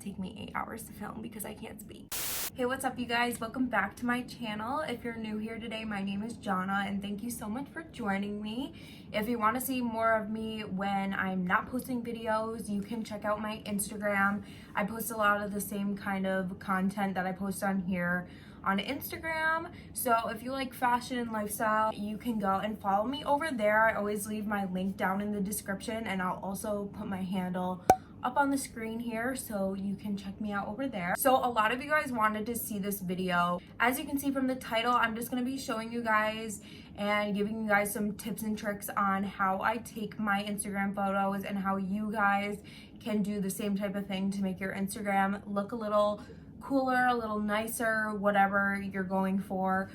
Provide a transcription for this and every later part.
take me 8 hours to film because I can't speak. Hey, what's up you guys? Welcome back to my channel. If you're new here today, my name is Jana and thank you so much for joining me. If you want to see more of me when I'm not posting videos, you can check out my Instagram. I post a lot of the same kind of content that I post on here on Instagram. So if you like fashion and lifestyle, you can go and follow me over there. I always leave my link down in the description, and I'll also put my handle up on the screen here so you can check me out over there. So a lot of you guys wanted to see this video. As you can see from the title, I'm just going to be showing you guys and giving you guys some tips and tricks on how I take my Instagram photos and how you guys can do the same type of thing to make your Instagram look a little cooler, a little nicer, whatever you're going for.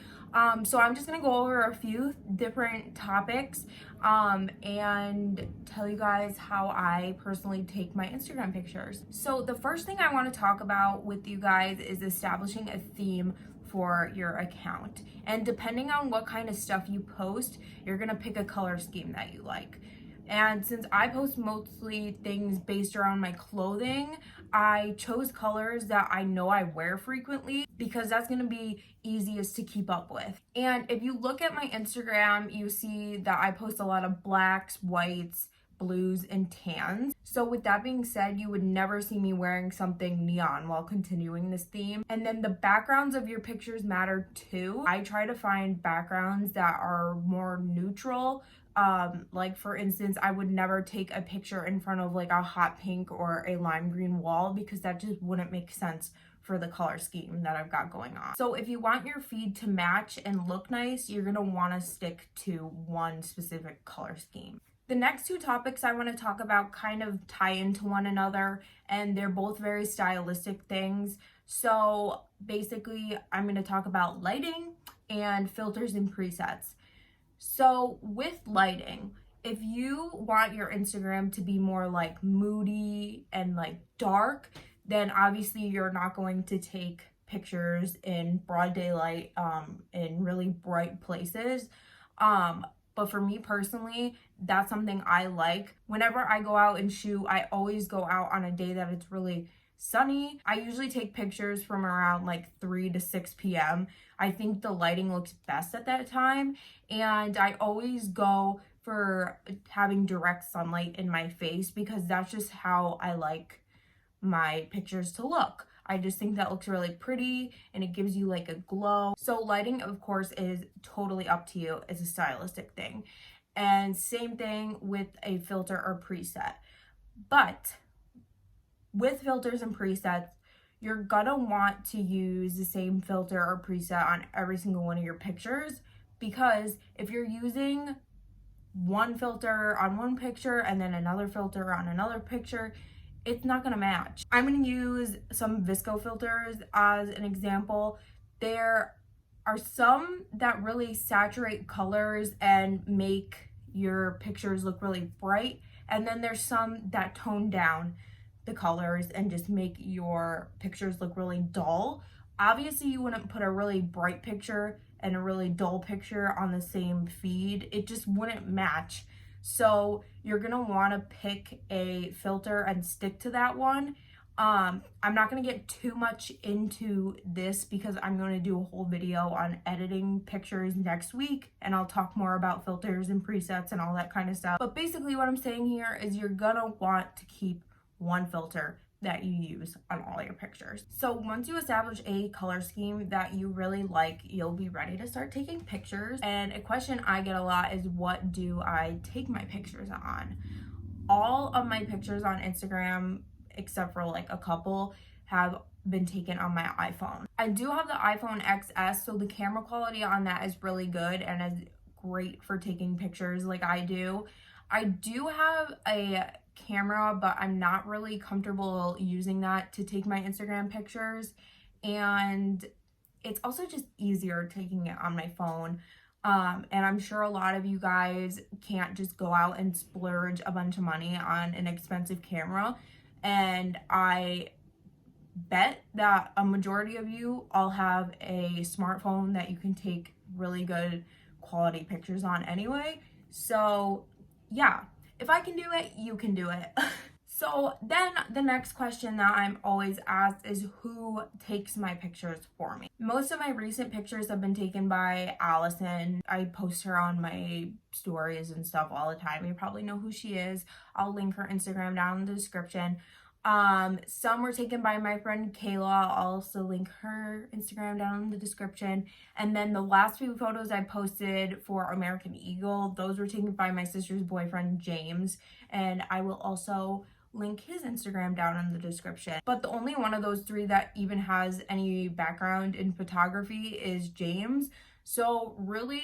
So I'm just gonna go over a few different topics and tell you guys how I personally take my Instagram pictures. So the first thing I want to talk about with you guys is establishing a theme for your account. And depending on what kind of stuff you post, you're gonna pick a color scheme that you like. And since I post mostly things based around my clothing, I chose colors that I know I wear frequently because that's going to be easiest to keep up with. And if you look at my Instagram, you see that I post a lot of blacks, whites, blues, and tans. So with that being said, you would never see me wearing something neon while continuing this theme. And then the backgrounds of your pictures matter too. I try to find backgrounds that are more neutral. Like for instance, I would never take a picture in front of like a hot pink or a lime green wall because that just wouldn't make sense for the color scheme that I've got going on. So if you want your feed to match and look nice, you're gonna wanna stick to one specific color scheme. The next two topics I want to talk about kind of tie into one another, and they're both very stylistic things. So basically, I'm going to talk about lighting and filters and presets. So with lighting, if you want your Instagram to be more like moody and like dark, then obviously you're not going to take pictures in broad daylight in really bright places. But for me personally, that's something I like. Whenever I go out and shoot, I always go out on a day that it's really sunny. I usually take pictures from around like 3 to 6 p.m. I think the lighting looks best at that time. And I always go for having direct sunlight in my face because that's just how I like my pictures to look. I just think that looks really pretty and it gives you like a glow. So lighting, of course, is totally up to you. It's a stylistic thing. And same thing with a filter or preset. But with filters and presets, you're gonna want to use the same filter or preset on every single one of your pictures, because if you're using one filter on one picture and then another filter on another picture, it's not gonna match. I'm gonna use some VSCO filters as an example. There are some that really saturate colors and make your pictures look really bright. And then there's some that tone down the colors and just make your pictures look really dull. Obviously, you wouldn't put a really bright picture and a really dull picture on the same feed. It just wouldn't match. So you're gonna wanna pick a filter and stick to that one. I'm not gonna get too much into this because I'm gonna do a whole video on editing pictures next week, and I'll talk more about filters and presets and all that kind of stuff. But basically what I'm saying here is you're gonna want to keep one filter that you use on all your pictures. So once you establish a color scheme that you really like, you'll be ready to start taking pictures. And a question I get a lot is, what do I take my pictures on? All of my pictures on Instagram, except for like a couple, have been taken on my iPhone. I do have the iPhone XS, so the camera quality on that is really good and is great for taking pictures like I do. I do have a camera, but I'm not really comfortable using that to take my Instagram pictures, and it's also just easier taking it on my phone. And I'm sure a lot of you guys can't just go out and splurge a bunch of money on an expensive camera, and I bet that a majority of you all have a smartphone that you can take really good quality pictures on anyway. So yeah, if I can do it, you can do it. So then the next question that I'm always asked is who takes my pictures for me? Most of my recent pictures have been taken by Allison. I post her on my stories and stuff all the time. You probably know who she is. I'll link her Instagram down in the description. Some were taken by my friend Kayla. I'll also link her Instagram down in the description. And then the last few photos I posted for American Eagle, those were taken by my sister's boyfriend, James. And I will also link his Instagram down in the description. But the only one of those three that even has any background in photography is James. So really,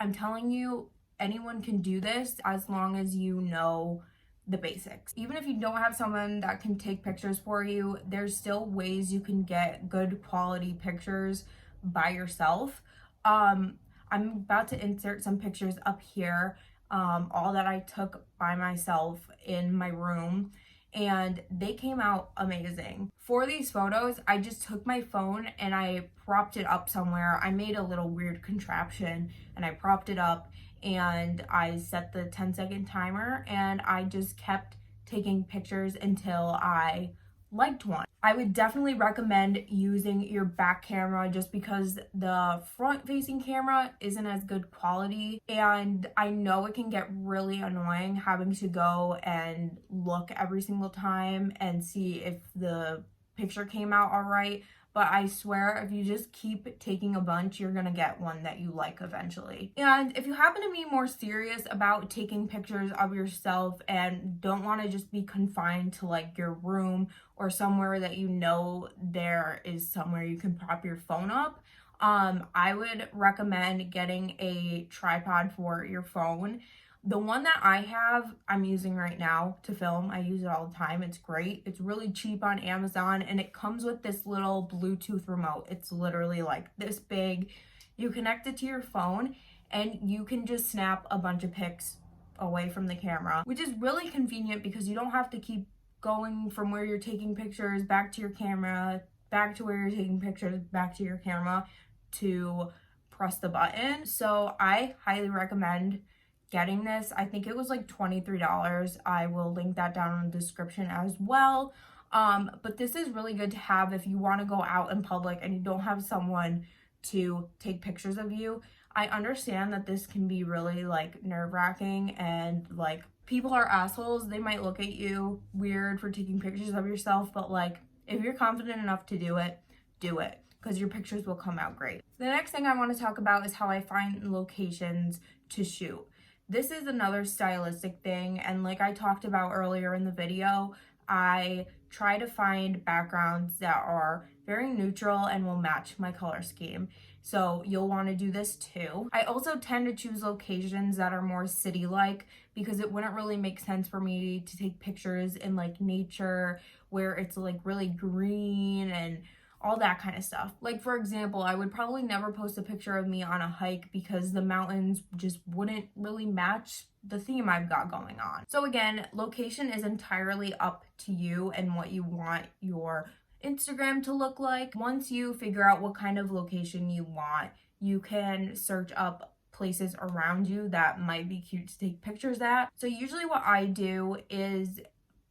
I'm telling you, anyone can do this as long as you know the basics. Even if you don't have someone that can take pictures for you, there's still ways you can get good quality pictures by yourself. I'm about to insert some pictures up here, all that I took by myself in my room, and they came out amazing. For these photos, I just took my phone and I propped it up somewhere. I made a little weird contraption and I propped it up, and I set the 10-second timer, and I just kept taking pictures until I liked one. I would definitely recommend using your back camera just because the front facing camera isn't as good quality, and I know it can get really annoying having to go and look every single time and see if the picture came out all right. But I swear, if you just keep taking a bunch, you're gonna get one that you like eventually. And if you happen to be more serious about taking pictures of yourself and don't want to just be confined to like your room or somewhere that you know there is somewhere you can prop your phone up, I would recommend getting a tripod for your phone. The one that I'm using right now to film. I use it all the time. It's great. It's really cheap on Amazon, and it comes with this little Bluetooth remote. It's literally like this big. You connect it to your phone and you can just snap a bunch of pics away from the camera, which is really convenient because you don't have to keep going from where you're taking pictures back to your camera, back to where you're taking pictures, back to your camera to press the button. So I highly recommend getting this. I think it was like $23. I will link that down in the description as well. But this is really good to have if you want to go out in public and you don't have someone to take pictures of you. I understand that this can be really like nerve-wracking, and like people are assholes. They might look at you weird for taking pictures of yourself, but like if you're confident enough to do it, because your pictures will come out great. The next thing I want to talk about is how I find locations to shoot. This is another stylistic thing, and like I talked about earlier in the video, I try to find backgrounds that are very neutral and will match my color scheme. So you'll want to do this too. I also tend to choose locations that are more city-like because it wouldn't really make sense for me to take pictures in like nature where it's like really green and all that kind of stuff. Like for example, I would probably never post a picture of me on a hike because the mountains just wouldn't really match the theme I've got going on. So again, location is entirely up to you and what you want your Instagram to look like. Once you figure out what kind of location you want, you can search up places around you that might be cute to take pictures at. So usually what I do is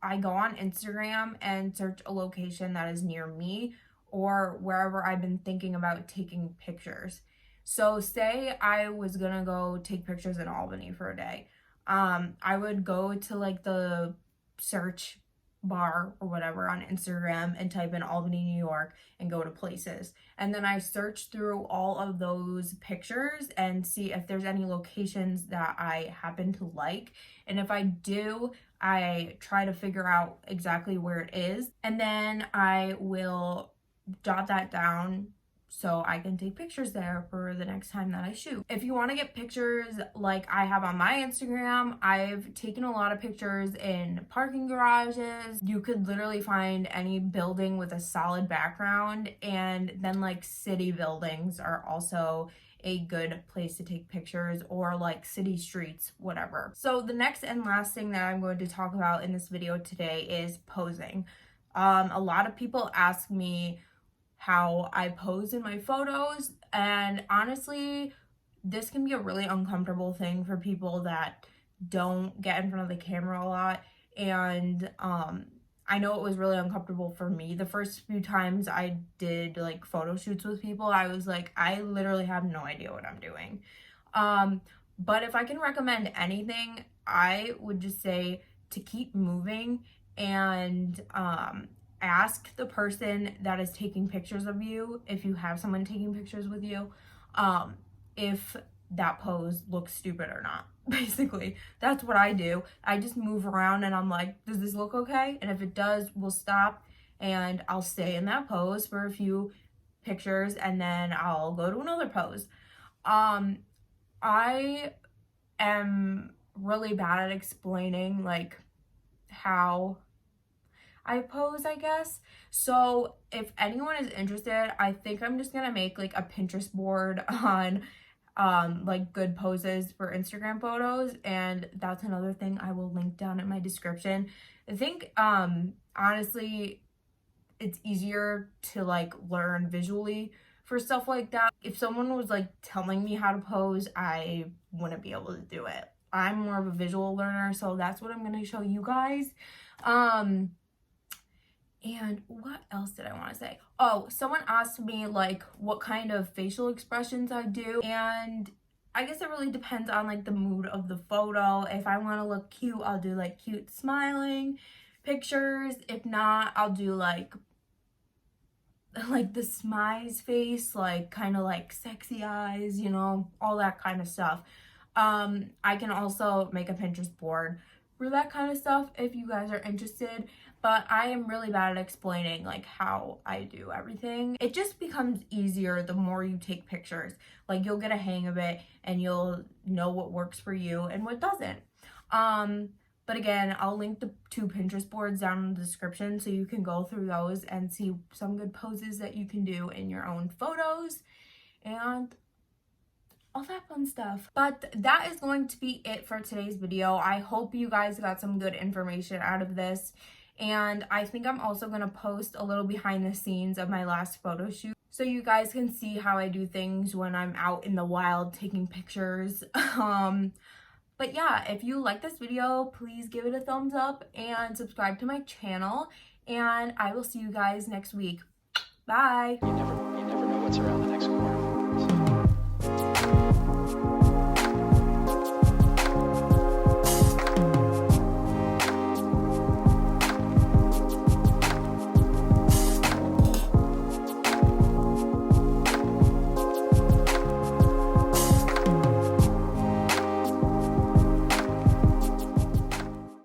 I go on Instagram and search a location that is near me or wherever I've been thinking about taking pictures. So say I was gonna go take pictures in Albany for a day. I would go to like the search bar or whatever on Instagram and type in Albany, New York and go to places. And then I search through all of those pictures and see if there's any locations that I happen to like. And if I do, I try to figure out exactly where it is. And then I will jot that down so I can take pictures there for the next time that I shoot. If you want to get pictures like I have on my Instagram, I've taken a lot of pictures in parking garages. You could literally find any building with a solid background, and then like city buildings are also a good place to take pictures, or like city streets, whatever. So the next and last thing that I'm going to talk about in this video today is posing. A lot of people ask me how I pose in my photos, and honestly, this can be a really uncomfortable thing for people that don't get in front of the camera a lot. and I know it was really uncomfortable for me the first few times I did like photo shoots with people. I was like, I literally have no idea what I'm doing. But if I can recommend anything, I would just say to keep moving and ask the person that is taking pictures of you, if you have someone taking pictures with you, if that pose looks stupid or not. Basically, that's what I do. I just move around and I'm like, does this look okay? And if it does, we'll stop and I'll stay in that pose for a few pictures and then I'll go to another pose. I am really bad at explaining like how I pose, I guess. So if anyone is interested, I think I'm just gonna make like a Pinterest board on like good poses for Instagram photos, and that's another thing I will link down in my description. I think honestly it's easier to like learn visually for stuff like that. If someone was like telling me how to pose, I wouldn't be able to do it. I'm more of a visual learner, so that's what I'm going to show you guys. And what else did I want to say? Oh, someone asked me like what kind of facial expressions I do, and I guess it really depends on like the mood of the photo. If I want to look cute, I'll do like cute smiling pictures. If not, I'll do like the smize face, like kind of like sexy eyes, you know, all that kind of stuff. I can also make a Pinterest board for that kind of stuff if you guys are interested, but I am really bad at explaining like how I do everything. It just becomes easier the more you take pictures. Like you'll get a hang of it and you'll know what works for you and what doesn't. But again, I'll link the 2 Pinterest boards down in the description so you can go through those and see some good poses that you can do in your own photos and all that fun stuff. But that is going to be it for today's video. I hope you guys got some good information out of this. And I think I'm also going to post a little behind the scenes of my last photo shoot so you guys can see how I do things when I'm out in the wild taking pictures. But yeah, if you like this video, please give it a thumbs up and subscribe to my channel. And I will see you guys next week. Bye. You never know what's around the next corner.